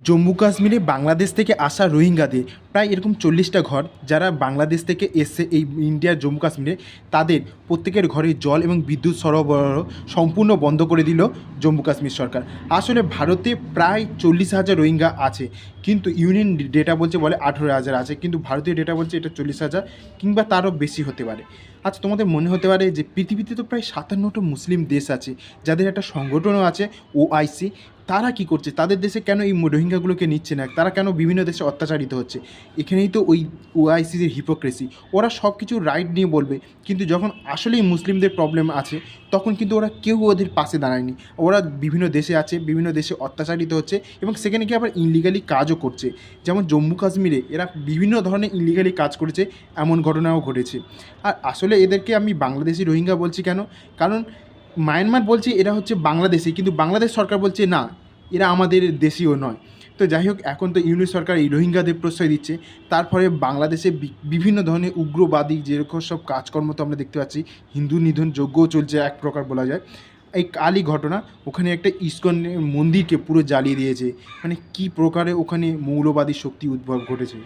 জম্মু কাশ্মীরে বাংলাদেশ থেকে আসা রোহিঙ্গাদের প্রায় এরকম 40টা ঘর যারা বাংলাদেশ থেকে এসে এই ইন্ডিয়ার জম্মু কাশ্মীরে তাদের প্রত্যেকের ঘরে জল এবং বিদ্যুৎ সরবরাহ সম্পূর্ণ বন্ধ করে দিল জম্মু কাশ্মীর সরকার। আসলে ভারতে প্রায় 40,000 রোহিঙ্গা আছে, কিন্তু ইউনিয়ন ডেটা বলছে বলে 18,000 আছে, কিন্তু ভারতীয় ডেটা বলছে এটা 40,000 কিংবা তারও বেশি হতে পারে। আচ্ছা, তোমাদের মনে হতে পারে যে পৃথিবীতে তো প্রায় 57টা মুসলিম দেশ আছে যাদের একটা সংগঠনও আছে, ওআইসি। তারা কি করছে? তাদের দেশে কেন এই রোহিঙ্গাগুলোকে নিচ্ছে না? তারা কেন বিভিন্ন দেশে অত্যাচারিত হচ্ছে? এখানেই তো ওই ওআইসির হিপোক্রেসি। ওরা সব কিছু রাইট নিয়ে বলবে, কিন্তু যখন আসলেই মুসলিমদের প্রবলেম আছে তখন কিন্তু ওরা কেউ ওদের পাশে দাঁড়ায়নি। ওরা বিভিন্ন দেশে আছে, বিভিন্ন দেশে অত্যাচারিত হচ্ছে এবং সেখানে গিয়ে আবার ইনলিগালি কাজও করছে। যেমন জম্মু কাশ্মীরে এরা বিভিন্ন ধরনের ইনলিগালি কাজ করেছে, এমন ঘটনাও ঘটেছে। আর আসলে এদেরকে আমি বাংলাদেশি রোহিঙ্গা বলছি কেন? কারণ মায়ানমার বলছে এরা হচ্ছে বাংলাদেশি, কিন্তু বাংলাদেশ সরকার বলছে না, এরা আমাদের দেশীয় নয়। তো যাই হোক, এখন তো ইউনিট সরকার এই রোহিঙ্গাদের প্রশ্রয় দিচ্ছে, তারপরে বাংলাদেশে বিভিন্ন ধরনের উগ্রবাদী যেরকম সব কাজকর্ম তো আমরা দেখতে পাচ্ছি, হিন্দু নিধন যজ্ঞও চলছে এক প্রকার বলা যায়। এই কালই ঘটনা, ওখানে একটা ইস্কন মন্দিরকে পুরো জ্বালিয়ে দিয়েছে। মানে কী প্রকারে ওখানে মৌলবাদী শক্তি উদ্ভব ঘটেছে।